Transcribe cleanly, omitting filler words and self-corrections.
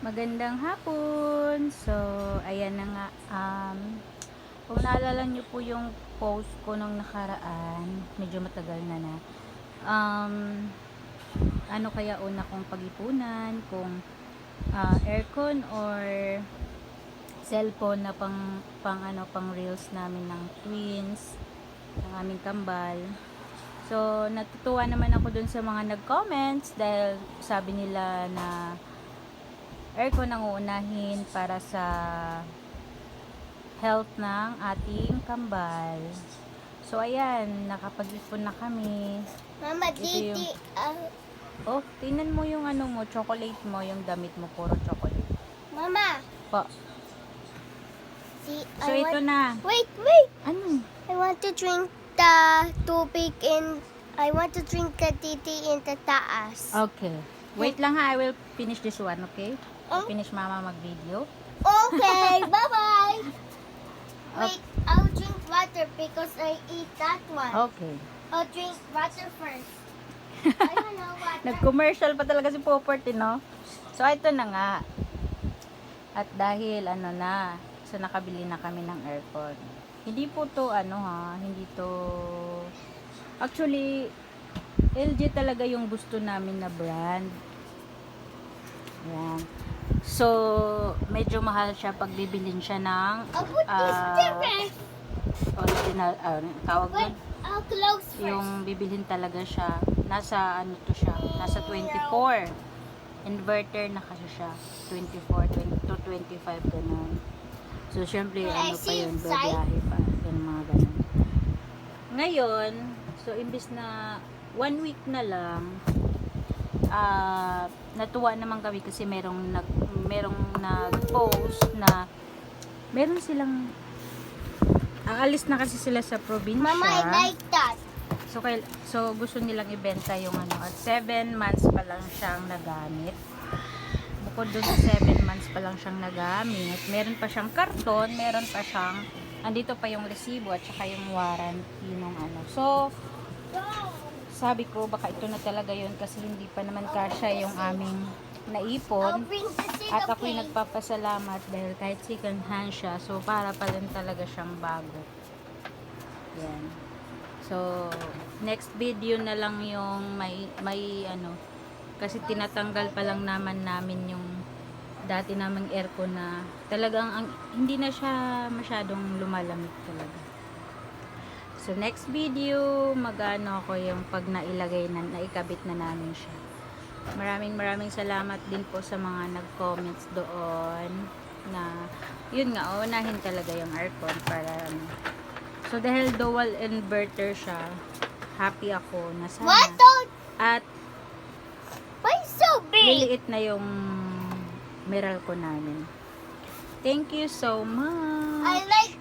Magandang hapon. So, ayan na nga. Kung naalala niyo po yung post ko nung nakaraan, medyo matagal na. Um, ano kaya una kong pag-ipunan? Kung aircon or cellphone na pang reels namin ng twins, ng aming kambal. So, natutuwa naman ako dun sa mga nag-comments dahil sabi nila na aircon ang uunahin para sa health ng ating kambal. So, ayan, nakapag-ipon na kami. Mama, Ito Titi, Oh, tingnan mo yung ano mo, chocolate mo, yung damit mo, puro chocolate. Mama, Po. see, So, ito na. Wait! Ano? I want to drink the tubig in. I want to drink the Titi in the taas. Okay. Wait lang ha, I will finish this one, okay? Oh. Finish mama mag-video. Okay, bye-bye. Wait, I'll drink water because I eat that one. Okay. I'll drink water first. I don't know water. Nag-commercial pa talaga si Poport, no? So, ito na nga. At dahil, so nakabili na kami ng aircon. Hindi po to, hindi to, actually, LG talaga yung gusto namin na brand. Yan. So, medyo mahal siya pag bibilin siya ng I'll put this different. original, tawag Wait, nun, I'll close first. yung bibilhin talaga siya, nasa 24. Inverter na kasi siya, 24 to 25 ganun. So, syempre, Can I pa see yun, inside? babiyahe pa, yung mga ganun. Ngayon, so, imbis na 1 week na lang, natuwa naman kami kasi merong nag-post na meron silang aalis na kasi sila sa probinsya. Mama, I like that. So gusto nilang ibenta yung at 7 months pa lang siyang nagamit. Bukod dun sa 7 months pa lang siyang nagamit, meron pa siyang karton, meron pa siyang andito pa yung resibo at saka yung warranty nung So sabi ko baka ito na talaga yun kasi hindi pa naman kasya yung aming I'll naipon. bring the At ako'y okay. nagpapasalamat dahil kahit second hand siya, so para pa rin talaga siyang bago. Yan. So, next video na lang yung may kasi tinatanggal pa lang namin yung dati naming aircon na talagang hindi na siya masyadong lumalamig talaga. So, next video, ako yung pag naikabit na namin siya. Maraming salamat din po sa mga nag-comments doon na yun nga, unahin talaga yung aircon para So, dahil dual inverter siya, happy ako na sana. What? Don't. At Why so big? liliit na yung Meralco namin. Thank you so much. I like